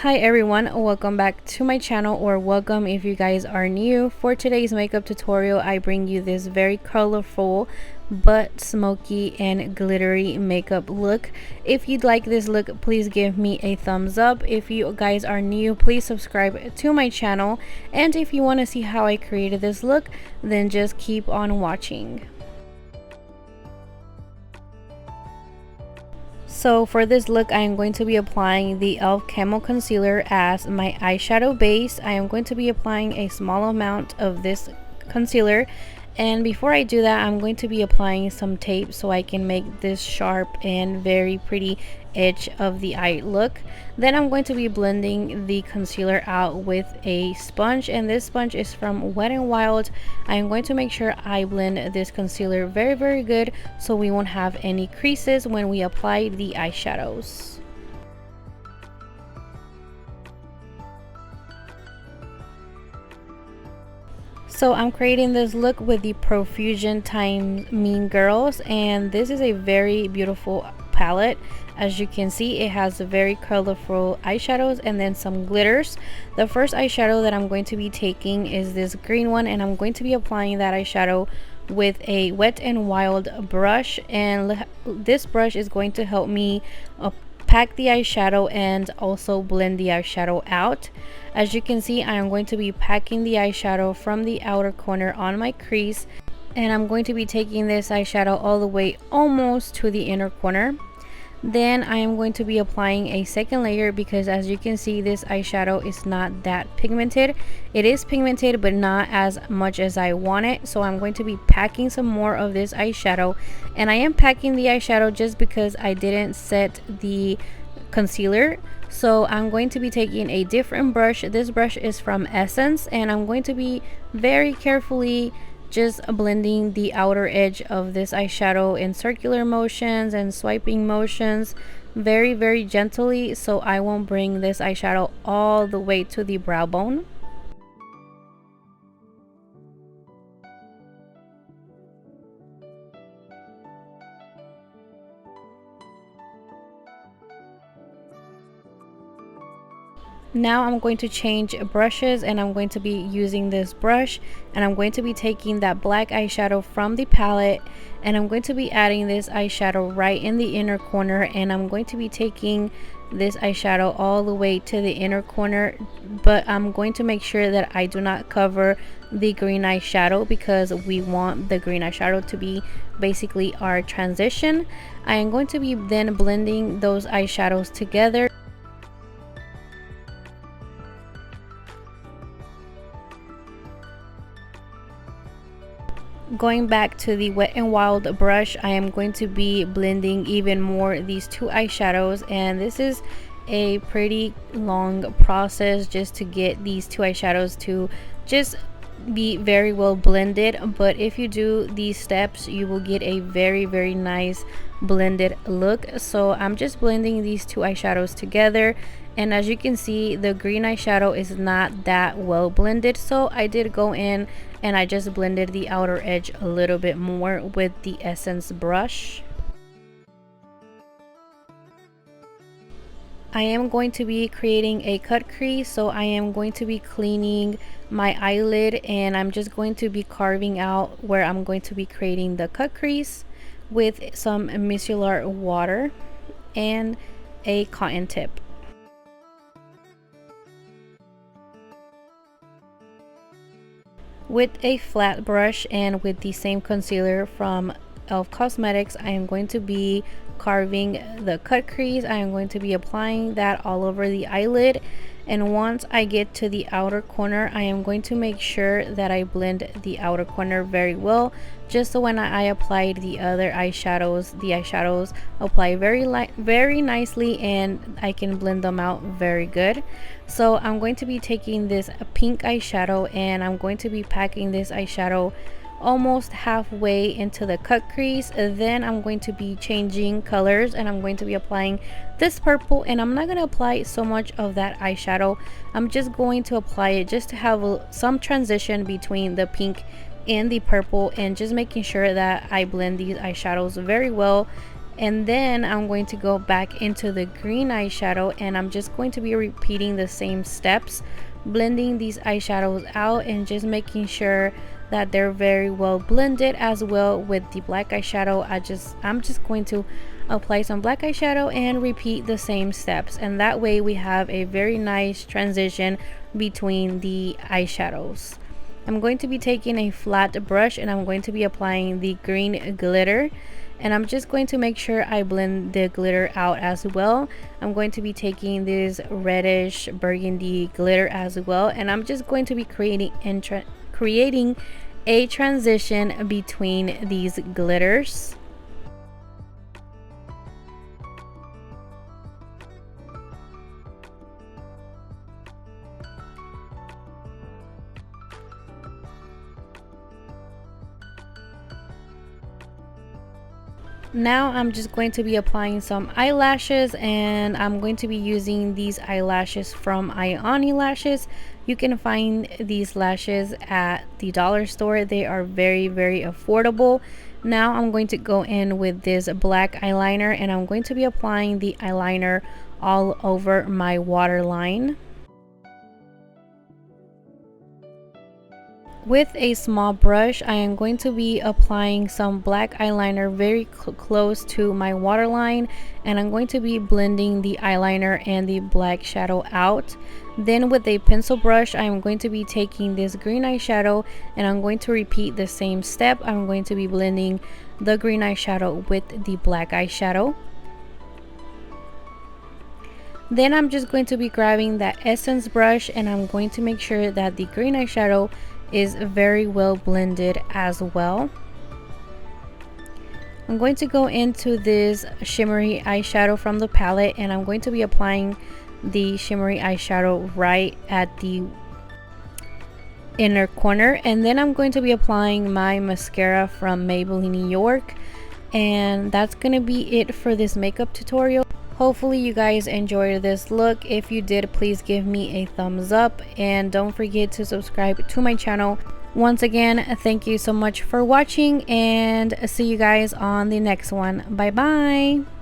Hi everyone, welcome back to my channel, or welcome if you guys are new. For today's makeup tutorial, I bring you this very colorful but smoky and glittery makeup look. If you'd like this look, please give me a thumbs up. If you guys are new, please subscribe to my channel, and if you want to see how I created this look, then just keep on watching. So for this look, I am going to be applying the e.l.f. Camo Concealer as my eyeshadow base. I am going to be applying a small amount of this concealer, and before I do that, I'm going to be applying some tape so I can make this sharp and very pretty edge of the eye look. Then I'm going to be blending the concealer out with a sponge, and this sponge is from Wet n Wild. I am going to make sure I blend this concealer very good so we won't have any creases when we apply the eyeshadows. So I'm creating this look with the Profusion times Meangirls, and this is a very beautiful palette. As you can see, it has very colorful eyeshadows and then some glitters. The first eyeshadow that I'm going to be taking is this green one, and I'm going to be applying that eyeshadow with a Wet n Wild brush, and this brush is going to help me pack the eyeshadow and also blend the eyeshadow out. As you can see, I am going to be packing the eyeshadow from the outer corner on my crease, and I'm going to be taking this eyeshadow all the way almost to the inner corner. Then I am going to be applying a second layer because, as you can see, this eyeshadow is not that pigmented. It is pigmented but not as much as I want it, so I'm going to be packing some more of this eyeshadow. And I am packing the eyeshadow just because I didn't set the concealer, so I'm going to be taking a different brush. This brush is from Essence, and I'm going to be very carefully just blending the outer edge of this eyeshadow in circular motions and swiping motions very gently, so I won't bring this eyeshadow all the way to the brow bone. Now I'm going to change brushes, and I'm going to be using this brush, and I'm going to be taking that black eyeshadow from the palette, and I'm going to be adding this eyeshadow right in the inner corner, and I'm going to be taking this eyeshadow all the way to the inner corner, but I'm going to make sure that I do not cover the green eyeshadow because we want the green eyeshadow to be basically our transition. I am going to be then blending those eyeshadows together. Going back to the Wet n Wild brush, I am going to be blending even more these two eyeshadows, and this is a pretty long process just to get these two eyeshadows to just be very well blended, but if you do these steps, you will get a very nice blended look. So I'm just blending these two eyeshadows together, and as you can see, the green eyeshadow is not that well blended, so I did go in and I just blended the outer edge a little bit more with the Essence brush. I am going to be creating a cut crease, so I am going to be cleaning my eyelid, and I'm just going to be carving out where I'm going to be creating the cut crease with some micellar water and a cotton tip. With a flat brush and with the same concealer from e.l.f. Cosmetics, I am going to be carving the cut crease. I am going to be applying that all over the eyelid, and once I get to the outer corner, I am going to make sure that I blend the outer corner very well, just so when I applied the other eyeshadows, the eyeshadows apply very nicely and I can blend them out very good. So I'm going to be taking this pink eyeshadow, and I'm going to be packing this eyeshadow almost halfway into the cut crease. Then I'm going to be changing colors, and I'm going to be applying this purple, and I'm not going to apply so much of that eyeshadow. I'm just going to apply it just to have some transition between the pink and the purple, and just making sure that I blend these eyeshadows very well And then I'm going to go back into the green eyeshadow, and I'm just going to be repeating the same steps, blending these eyeshadows out and just making sure that they're very well blended as well with the black eyeshadow. I'm just going to apply some black eyeshadow and repeat the same steps, and that way we have a very nice transition between the eyeshadows. I'm going to be taking a flat brush and I'm going to be applying the green glitter, and I'm just going to make sure I blend the glitter out as well. I'm going to be taking this reddish burgundy glitter as well, and I'm just going to be creating a transition between these glitters. Now I'm just going to be applying some eyelashes, and I'm going to be using these eyelashes from Eyelashes. You can find these lashes at the dollar store. They are very affordable. Now I'm going to go in with this black eyeliner, and I'm going to be applying the eyeliner all over my waterline. With a small brush, I am going to be applying some black eyeliner very close to my waterline, and I'm going to be blending the eyeliner and the black shadow out. Then with a pencil brush, I'm going to be taking this green eyeshadow and I'm going to repeat the same step. I'm going to be blending the green eyeshadow with the black eyeshadow. Then I'm just going to be grabbing that essence brush, and I'm going to make sure that the green eyeshadow is very well blended as well. I'm going to go into this shimmery eyeshadow from the palette, and I'm going to be applying the shimmery eyeshadow right at the inner corner, and then I'm going to be applying my mascara from Maybelline New York, and that's gonna be it for this makeup tutorial. Hopefully you guys enjoyed this look. If you did, please give me a thumbs up and don't forget to subscribe to my channel. Once again, thank you so much for watching, and see you guys on the next one. Bye bye.